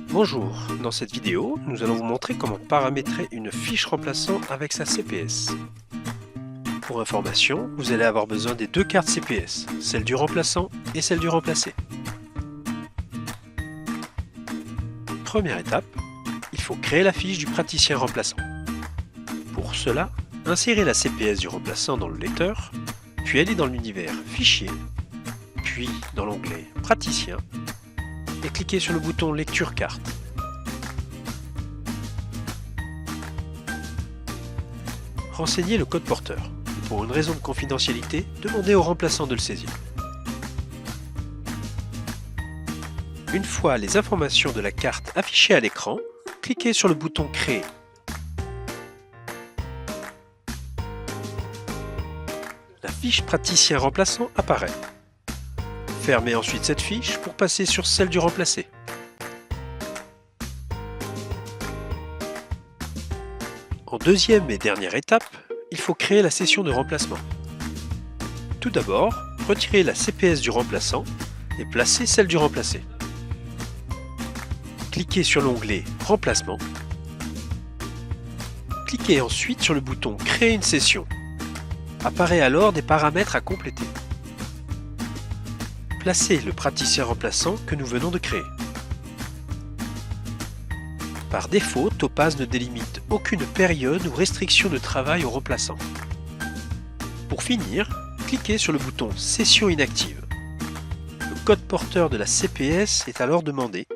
Bonjour, dans cette vidéo, nous allons vous montrer comment paramétrer une fiche remplaçant avec sa CPS. Pour information, vous allez avoir besoin des deux cartes CPS, celle du remplaçant et celle du remplacé. Première étape, il faut créer la fiche du praticien remplaçant. Pour cela, insérez la CPS du remplaçant dans le lecteur, puis allez dans l'univers Fichier, puis dans l'onglet Praticien, et cliquez sur le bouton Lecture carte. Renseignez le code porteur. Pour une raison de confidentialité, demandez au remplaçant de le saisir. Une fois les informations de la carte affichées à l'écran, cliquez sur le bouton Créer. La fiche Praticien remplaçant apparaît. Fermez ensuite cette fiche pour passer sur celle du remplacé. En deuxième et dernière étape, il faut créer la session de remplacement. Tout d'abord, retirez la CPS du remplaçant et placez celle du remplacé. Cliquez sur l'onglet Remplacement. Cliquez ensuite sur le bouton Créer une session. Apparaît alors des paramètres à compléter. Placez le praticien remplaçant que nous venons de créer. Par défaut, Topaz ne délimite aucune période ou restriction de travail au remplaçant. Pour finir, cliquez sur le bouton Session inactive. Le code porteur de la CPS est alors demandé,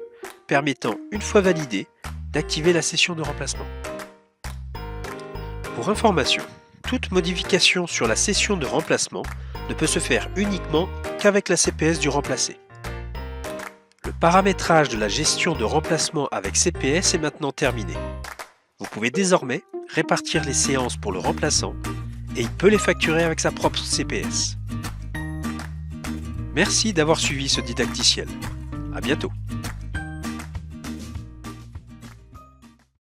permettant, une fois validé, d'activer la session de remplacement. Pour information, toute modification sur la session de remplacement ne peut se faire uniquement qu'avec la CPS du remplacé. Le paramétrage de la gestion de remplacement avec CPS est maintenant terminé. Vous pouvez désormais répartir les séances pour le remplaçant et il peut les facturer avec sa propre CPS. Merci d'avoir suivi ce didacticiel. À bientôt.